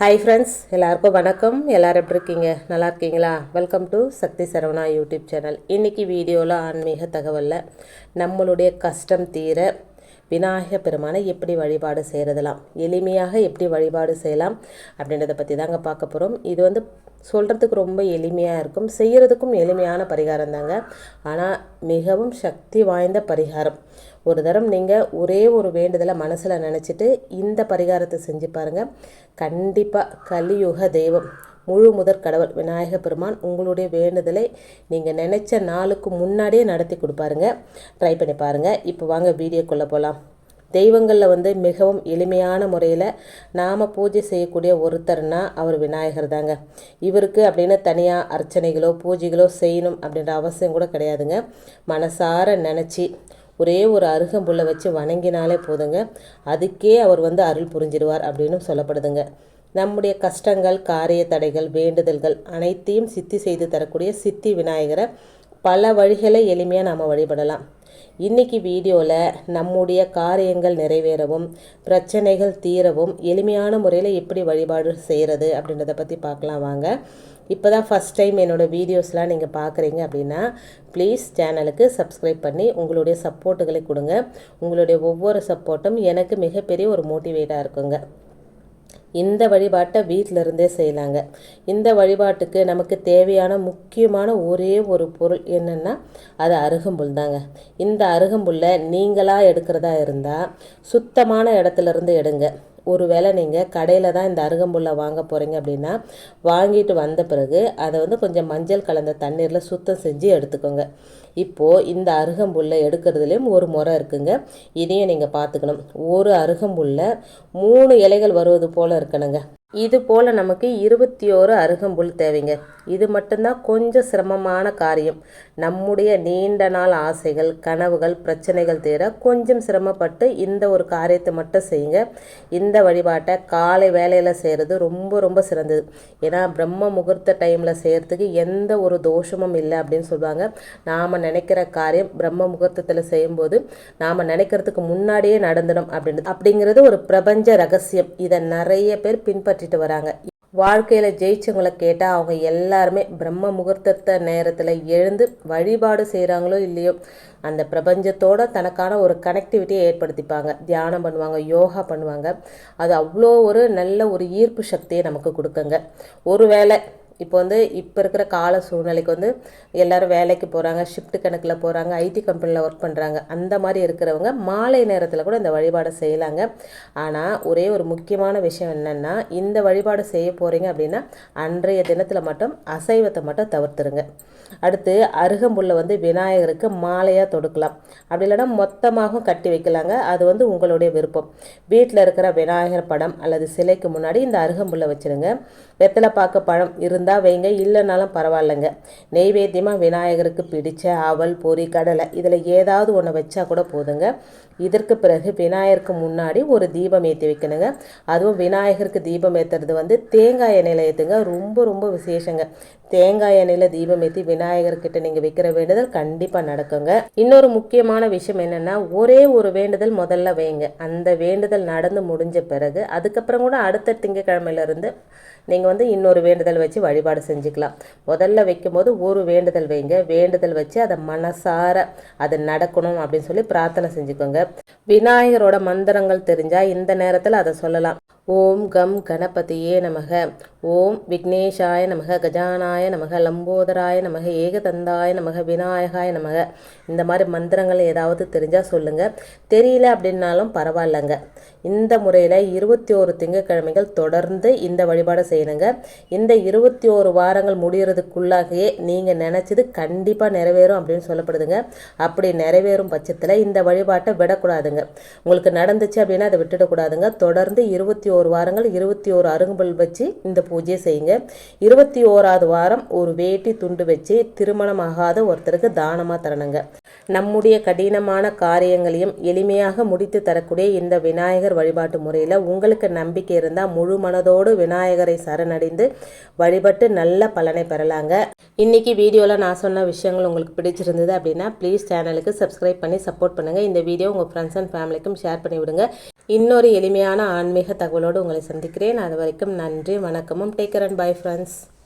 Hi friends, எல்லாருக்கும் வணக்கம். எல்லோரும் எப்படி இருக்கீங்க? நல்லா இருக்கீங்களா? Welcome to Sakthi Saravana YouTube channel. இன்றைக்கி வீடியோவில் ஆன்மீக தகவலில் நம்மளுடைய கஷ்டம் தீர விநாயகர் பெருமானை எப்படி வழிபாடு செய்கிறதெல்லாம், எளிமையாக எப்படி வழிபாடு செய்யலாம் அப்படின்றத பற்றி தாங்க பார்க்க போகிறோம். இது சொல்கிறதுக்கு ரொம்ப எளிமையாக இருக்கும், செய்கிறதுக்கும் எளிமையான பரிகாரம் தாங்க. ஆனால் மிகவும் சக்தி வாய்ந்த பரிகாரம். ஒரு தரம் நீங்கள் ஒரே ஒரு வேண்டுதலை மனசில் நினச்சிட்டு இந்த பரிகாரத்தை செஞ்சு பாருங்கள். கண்டிப்பாக கலியுக தெய்வம் முழு முதற் கடவுள் விநாயகர் பெருமான் உங்களுடைய வேண்டுதலை நீங்கள் நினச்ச நாளுக்கு முன்னாடியே நடத்தி கொடுப்பாருங்க. ட்ரை பண்ணி பாருங்கள். இப்போ வாங்க வீடியோக்குள்ளே போகலாம். தெய்வங்களில் மிகவும் எளிமையான முறையில் நாம் பூஜை செய்யக்கூடிய ஒருத்தர்னா அவர் விநாயகர் தாங்க. இவருக்கு அப்படின்னு தனியாக அர்ச்சனைகளோ பூஜைகளோ செய்யணும் அப்படின்ற அவசியம் கூட கிடையாதுங்க. மனசார நினச்சி ஒரே ஒரு அருகம்புல்லை வச்சு வணங்கினாலே போதுங்க, அதுக்கே அவர் அருள் புரிஞ்சிடுவார் அப்படின்னு சொல்லப்படுதுங்க. நம்முடைய கஷ்டங்கள், காரிய தடைகள், வேண்டுதல்கள் அனைத்தையும் சித்தி செய்து தரக்கூடிய சித்தி விநாயகரை பல வழிகளை எளிமையாக நாம் வழிபடலாம். இன்றைக்கி வீடியோவில் நம்முடைய காரியங்கள் நிறைவேறவும் பிரச்சனைகள் தீரவும் எளிமையான முறையில் எப்படி வழிபாடு செய்கிறது அப்படின்றத பற்றி பார்க்கலாம் வாங்க. இப்போ தான் ஃபஸ்ட் டைம் என்னோடய வீடியோஸ்லாம் நீங்கள் பார்க்குறீங்க அப்படின்னா ப்ளீஸ் சேனலுக்கு சப்ஸ்கிரைப் பண்ணி உங்களுடைய சப்போர்ட்டுகளை கொடுங்க. உங்களுடைய ஒவ்வொரு சப்போர்ட்டும் எனக்கு மிகப்பெரிய ஒரு மோட்டிவேட்டாக இருக்குங்க. இந்த வழிபாட்டை வீட்டிலருந்தே செய்யலாங்க. இந்த வழிபாட்டுக்கு நமக்கு தேவையான முக்கியமான ஒரே ஒரு பொருள் என்னென்னா அது அருகம்புல் தாங்க. இந்த அருகம்புல்லை நீங்களாக எடுக்கிறதா இருந்தால் சுத்தமான இடத்துலேருந்து எடுங்க. ஒருவேளை நீங்கள் கடையில் தான் இந்த அருகம்புல்லை வாங்க போகிறீங்க அப்படின்னா வாங்கிட்டு வந்த பிறகு அதை கொஞ்சம் மஞ்சள் கலந்த தண்ணீரில் சுத்தம் செஞ்சு எடுத்துக்கோங்க. இப்போது இந்த அருகம்புல்லை எடுக்கிறதுலேயும் ஒரு முறை இருக்குங்க. இதையும் நீங்கள் பார்த்துக்கணும். ஒரு அருகம்புல்லை 3 இலைகள் வருவது போல் இருக்கணுங்க. இது போல் நமக்கு 21 அருகம்புல் தேவைங்க. இது மட்டும்தான் கொஞ்சம் சிரமமான காரியம். நம்முடைய நீண்ட நாள் ஆசைகள், கனவுகள், பிரச்சனைகள் தீர கொஞ்சம் சிரமப்பட்டு இந்த ஒரு காரியத்தை மட்டும் செய்யுங்க. இந்த வழிபாட்டை காலை வேலையில் செய்கிறது ரொம்ப ரொம்ப சிறந்தது. ஏன்னா பிரம்ம முகூர்த்த டைமில் செய்கிறதுக்கு எந்த ஒரு தோஷமும் இல்லை அப்படின்னு சொல்லுவாங்க. நாம் நினைக்கிற காரியம் பிரம்ம முகூர்த்தத்தில் செய்யும்போது நாம் நினைக்கிறதுக்கு முன்னாடியே நடந்துடும் அப்படிங்கிறது ஒரு பிரபஞ்ச ரகசியம். இதை நிறைய பேர் பின்பற்றிட்டு வராங்க. வாழ்க்கையில் ஜெயிச்சவங்களை கேட்டால் அவங்க எல்லாருமே பிரம்ம முகூர்த்த நேரத்தில் எழுந்து வழிபாடு செய்கிறாங்களோ இல்லையோ அந்த பிரபஞ்சத்தோட தனக்கான ஒரு கனெக்டிவிட்டியை ஏற்படுத்திப்பாங்க. தியானம் பண்ணுவாங்க, யோகா பண்ணுவாங்க. அது அவ்வளோ ஒரு நல்ல ஒரு ஈர்ப்பு சக்தியை நமக்கு கொடுக்குங்க. ஒருவேளை இப்போ இப்போ இருக்கிற கால சூழ்நிலைக்கு எல்லோரும் வேலைக்கு போகிறாங்க, ஷிஃப்ட் கணக்கில் போகிறாங்க, ஐடி கம்பெனியில் ஒர்க் பண்ணுறாங்க. அந்த மாதிரி இருக்கிறவங்க மாலை நேரத்தில் கூட இந்த வழிபாடை செய்யலாங்க. ஆனால் ஒரே ஒரு முக்கியமான விஷயம் என்னென்னா, இந்த வழிபாடு செய்ய போகிறீங்க அப்படின்னா அன்றைய தினத்தில் மட்டும் அசைவத்தை மட்டும் தவிர்த்துருங்க. அடுத்து அருகம்புல்லை விநாயகருக்கு மாலையாக தொடுக்கலாம். அப்படி இல்லைன்னா மொத்தமாகவும் கட்டி வைக்கலாங்க. அது உங்களுடைய விருப்பம். வீட்டில் இருக்கிற விநாயகர் படம் அல்லது சிலைக்கு முன்னாடி இந்த அருகம்புல்லை வச்சுருங்க. வெத்தலை பாக்கு பழம் இருந்தால் வைங்க, இல்லைனாலும் பரவாயில்லைங்க. நெய்வேத்தியமாக விநாயகருக்கு பிடிச்ச அவல், பொரி, கடலை இதில் ஏதாவது ஒன்று வச்சா கூட போதுங்க. இதற்கு பிறகு விநாயகருக்கு முன்னாடி ஒரு தீபம் ஏற்றி வைக்கணுங்க. அதுவும் விநாயகருக்கு தீபம் ஏற்றுறது தேங்காய் எண்ணெயில் ஏற்றுங்க. ரொம்ப ரொம்ப விசேஷங்க. தேங்காய் எண்ணெயில் தீபம் ஏற்றி விநாயகர்கிட்ட நீங்கள் வைக்கிற வேண்டுதல் கண்டிப்பாக நடக்குங்க. இன்னொரு முக்கியமான விஷயம் என்னென்னா, ஒரே ஒரு வேண்டுதல் முதல்ல வைங்க. அந்த வேண்டுதல் நடந்து முடிஞ்ச பிறகு அதுக்கப்புறம் கூட அடுத்த திங்கக்கிழமையிலேருந்து நீங்கள் இன்னொரு வேண்டுதல் வச்சு வழிபாடு செஞ்சுக்கலாம். முதல்ல வைக்கும்போது ஒரு வேண்டுதல் வைங்க. வேண்டுதல் வச்சு அதை மனசார அது நடக்கணும் அப்படின்னு சொல்லி பிரார்த்தனை செஞ்சுக்கோங்க. விநாயகரோட மந்திரங்கள் தெரிஞ்சால் இந்த நேரத்தில் அதை சொல்லலாம். ஓம் கம் கணபதியே நமக, ஓம் விக்னேஷாய நமக, கஜானாய நமக, லம்போதராய நமக, ஏகதந்தாய நமக, விநாயகாய நமக. இந்த மாதிரி மந்திரங்கள் ஏதாவது தெரிஞ்சால் சொல்லுங்கள். தெரியல அப்படின்னாலும் பரவாயில்லைங்க. இந்த முறையில் 21 திங்கட்கிழமைகள் தொடர்ந்து இந்த வழிபாடு செய்யணுங்க. இந்த 21 வாரங்கள் முடிகிறதுக்குள்ளாகவே நீங்கள் நினச்சது கண்டிப்பாக நிறைவேறும் அப்படின்னு சொல்லப்படுதுங்க. அப்படி நிறைவேறும் பட்சத்தில் இந்த வழிபாட்டை விடக்கூடாதுங்க. உங்களுக்கு நடந்துச்சு அப்படின்னா அதை விட்டுடக்கூடாதுங்க. தொடர்ந்து 21 வாரங்கள் 21 அருகம்புல் வச்சு இந்த பூஜையை செய்யுங்க. 21வது வாரம் ஒரு வேட்டி துண்டு வச்சு திருமணமாகாத ஒருத்தருக்கு தானமாக தரணுங்க. நம்முடைய கடினமான காரியங்களையும் எளிமையாக முடித்து தரக்கூடிய இந்த விநாயகர் வழிபாட்டு முறையில் உங்களுக்கு நம்பிக்கை இருந்தால் முழு மனதோடு விநாயகரை சரணடைந்து வழிபட்டு நல்ல பலனை பெறலாங்க. இன்றைக்கி வீடியோவில் நான் சொன்ன விஷயங்கள் உங்களுக்கு பிடிச்சிருந்தது அப்படின்னா ப்ளீஸ் சேனலுக்கு சப்ஸ்கிரைப் பண்ணி சப்போர்ட் பண்ணுங்கள். இந்த வீடியோ உங்கள் ஃப்ரெண்ட்ஸ் அண்ட் ஃபேமிலிக்கும் ஷேர் பண்ணி விடுங்க. இன்னொரு எளிமையான ஆன்மீக தகவலோடு உங்களை சந்திக்கிறேன். அது வரைக்கும் நன்றி, வணக்கமும். Take care and bye friends.